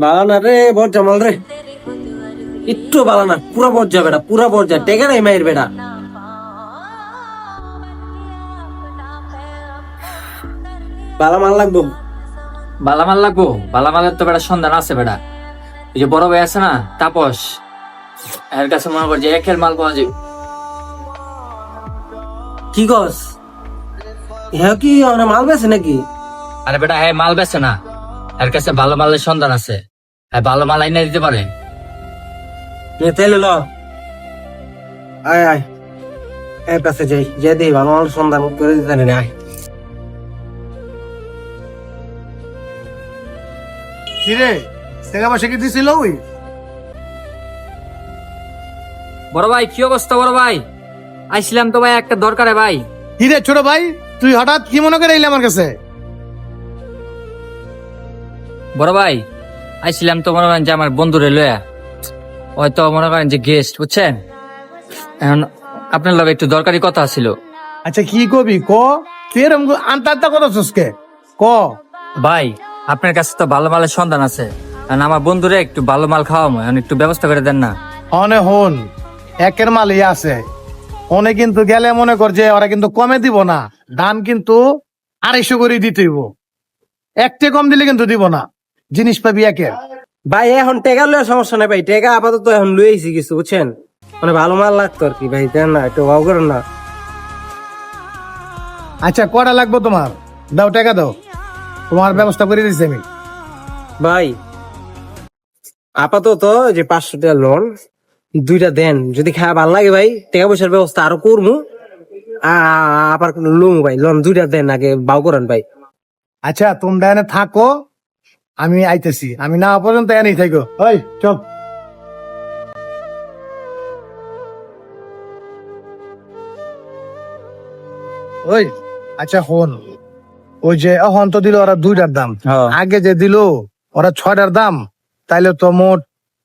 বালানা রে বর জামাল রে, একটু বালানা, পুরা বজ্জা বেটা, পুরা বজ্জা, টেকে নাই মায়ের বেটা। বালা মাল লাগবো, বালামাল লাগবো? বালামালের তো বেটা সন্ধান আছে বেটা। এই যে বড় ভাই আছে না তাপস, এর কাছে মনে কর যে একের মাল পাওয়া যাবে। কি কস? হ্যাঁ কি আমরা মাল বেছে নাকি? আরে বেটা হ্যাঁ মাল বেছে না, এর কাছে ভালো মালের সন্ধান আছে, হ্যাঁ ভালো মাল আইনা দিতে পারে। তাইলে ল, আয় আয়, এর কাছে যাই, যে দিই ভালো মাল সন্ধান করে দিতে পারি না, আয়। কিরে টাকা পয়সা কি দিছিল ওই? বড় ভাই কি অবস্থা? বড় ভাই আইছিলাম তো ভাই একটা দরকারে ভাই। কিরে ছোট ভাই, তুই হঠাৎ কি মনে করে এলি আমার কাছে? বড় ভাই আইছিলাম তো মনে করেন যে আমার বন্ধুরে লয়া, হয়তো মনে করেন যে গেস্ট বুঝছেন, এখন আপনার লগে একটু দরকারি কথা ছিল। আচ্ছা কি কবি ক, তুই এরকম আন্তা কথা চুসকে ক। ভাই আপনার কাছে তো ভালো মালের সন্ধান আছে, আর আমার বন্ধুরে একটু ভালো মাল খাওয়াবো, এখন একটু ব্যবস্থা করে দেন না। অনে হন, একের মালই আছে, অনে কিন্তু গেলে মনে কর যে ওরা কিন্তু কমে দিব না, দাম কিন্তু 250 করে দিতে হইব, একটা কম দিলে কিন্তু দিব না, জিনিস পাবি একের। ভাই এখন টেকা লওয়ার সমস্যা নাই ভাই, টেকা আপাতত এখন লুয়েছি কিছু বুঝছেন, মানে ভালো মাল লাগতো আর কি ভাই, দেন না একটু ভাও করেন না। আচ্ছা কটা লাগবে তোমার? দাও টাকা দাও, তোমার ব্যবস্থা করে দিচ্ছি আমি। ভাই আপাতত যে 500 টাকা লোন দুইটা দেন, যদি খাওয়া ভালো লাগে ভাই টাকা পয়সার ব্যবস্থা আরো করবো, আবার কোনো লোন ভাই, লোন দুইটা দেন, আগে ভাও করেন ভাই। আচ্ছা তোমরা এনে থাকো, আমি আইতেছি, আমি না পর্যন্ত এনেই থাকো। ওই চল। ওই আচ্ছা হন, ওই যে এখন তো দিল ওরা 2টার দাম, হ্যাঁ। আগে যে দিল ওরা 6টার দাম, তাইলে তো মোট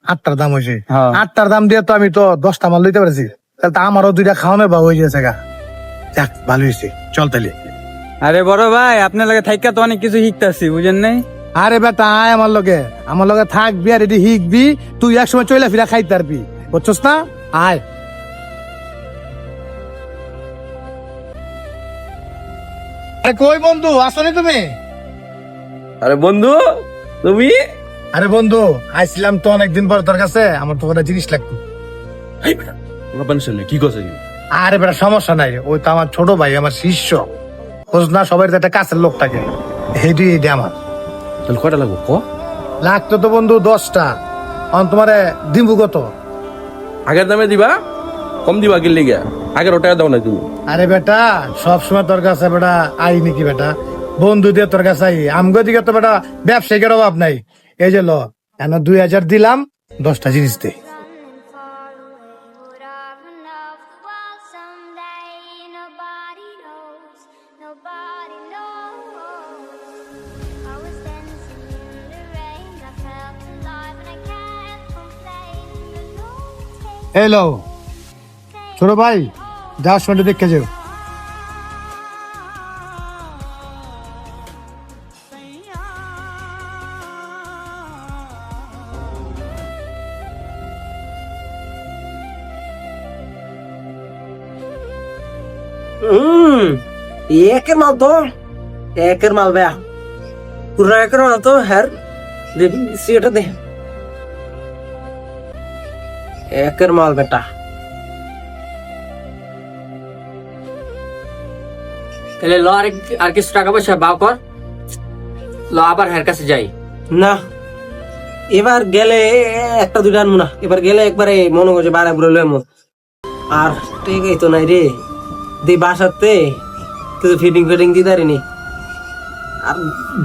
8টার দাম হয়েছে। হ্যাঁ। 8টার দাম দিয়ে তো আমি তো 10টা মাল লইতে পারছি, তাহলে তো আমারও 2টা খাওয়ানো বা হয়ে গেছে গা। যাক ভালো হয়েছে, চল তাইলে। আরে বড় ভাই আপনার লাগে থাইকা তো অনেক কিছু শিখতেছি বুঝেন নাই। আরে বেটা আয় আমার লগে থাকবি আর এটি শিখবি, তুই একসময় চলে ফিরা খাইতে পারবি, বুঝছস না? আয়। আরে কই বন্ধু, আসনি তুমি? আরে বন্ধু তুমি? আরে বন্ধু আইছিলাম তো অনেকদিন পর তোর কাছে, আমার তো একটা জিনিস লাগতো। কি করছে? আরে বেটা সমস্যা নাই, ওই তো আমার ছোট ভাই, আমার শিষ্য, খোঁজ না সবাই তো একটা কাছের লোক থাকে, হেডি হেডি আমার তাহলে কয়টা লাগবো ক? লাগতো তো বন্ধু 10টা, তোমারে দিবু কত? আগের দামে দিবা, কম দিবা গেলে গিয়া, আগের ওটা দাও না তুমি। আরে বেটা সবসময় তোর কাছে বেটা আই নাকি বেটা, বন্ধু দিয়ে তোর কাছে আই, আমগো দিকে তো বেটা ব্যবসায়িকের অভাব নাই। এই যে ল, এখন 2000 দিলাম, 10টা জিনিস দে। হ্যালো ছোট ভাই, যাওয়ার সময় দেখে যাও। একের মাল তো, একের মাল ভাইয়া, পুরো একের মাল তো, হ্যাঁ সেটা দে, একের মাল বেটা। তাহলে ল আর কিছু টাকা পয়সা বাও কর, ল আবার হের কাছে যাই। না এবার গেলে একটা দুইটা আনবো না, এবার গেলে একবারে মনে করছে বারে বুড়ে লইমু, আর টেকাই তো নাই রে, দি বাসাতে কিছু ফিটিং দিতে পারিনি, আর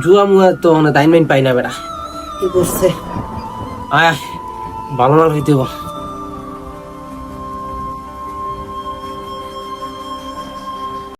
জুয়া মুয়া তো দাইন মাইন পাই না বেটা, কি করছে? আয় ভালো মাল হইতে